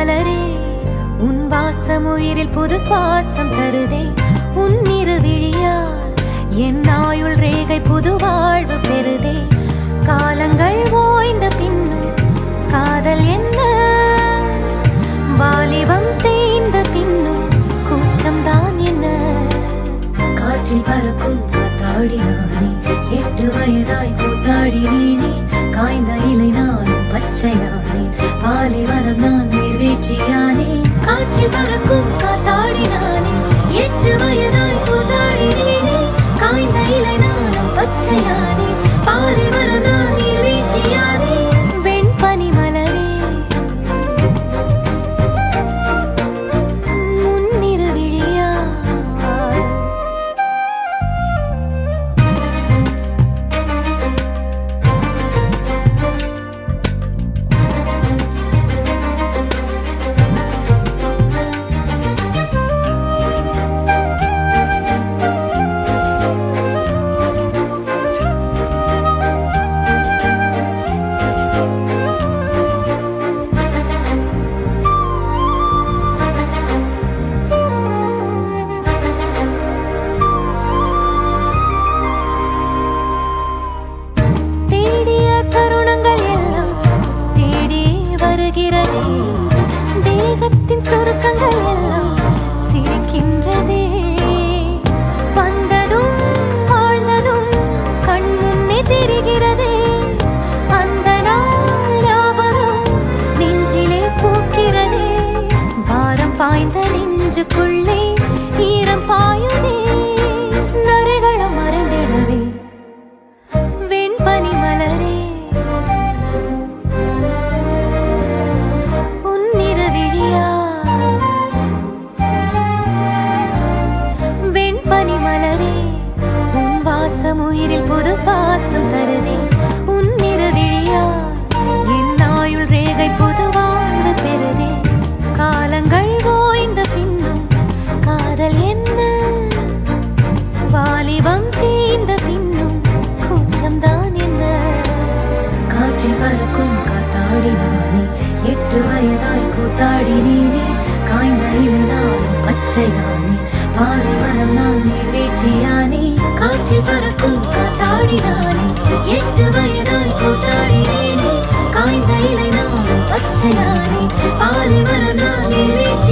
மலரே உன் வாசம் உயிரில் புது சுவாசம் தருதே. உன் இருவிழியால் என் ஆயுள் ரேகை புது வாழ்வு பெறுதே. காலங்கள் ஓய்ந்த பின்னும் காதல் என்ன, வாலிபம் தேய்ந்த பின்னும் கூச்சம் தான் என்ன. காற்றில் பறக்கும் காத்தாடினானே, 8 வயதாய் கூத்தாடினேனே. காய்ந்த இலை நானும் பச்சையானேன், பாலைவனம் நான் நீர்வீழ்ச்சியானேன். காற்றில் பறக்கும் காத்தாடினானே, 8 வயதாய் கூத்தாடினேனே. காய்ந்த இலை நானும் பச்சையானேன், பாலைவனம் நான் நீர்வீழ்ச்சியானேன். வெண்பனி மலரே முன்னிரு விழியா. தேகத்தின் சுருக்கங்கள் எல்லாம் சிரிக்கின்றதே. வந்ததும் வாழ்ந்ததும் கண் முன்னே தெரிகிறதே. அந்த நாள் ஞாபகம் நெஞ்சிலே பூக்கிறதே. பாரம் பாய்ந்த நெஞ்சுக்குள்ளே ஈரம் பாயுதே. நரைகளும் மறைந்திடவே வெண்பனி மலரே உயிரில் புது சுவாசம் தருதே. உன் இருவிழியால் என் ஆயுள் ரேகை புது வாழ்வு பெறுதே. காலங்கள் ஓய்ந்த பின்னும் காதல் என்ன, வாலிபம் தேய்ந்த பின்னும் கூச்சம்தான் என்ன. காற்றில் பறக்கும் காத்தாடினானே, 8 வயதாய் கூத்தாடினேனே. காய்ந்த இலை நானும் பச்சையானேன், பாலைவனம் நான் நீர்வீழ்ச்சியானே. காற்றில் பறக்கும் காத்தாடினானே, 8 வயதாய் கூத்தாடினேனே. காய்ந்த இலை நானும் பச்சையானே, பாலைவனம் நான் நீர்வீழ்ச்சி.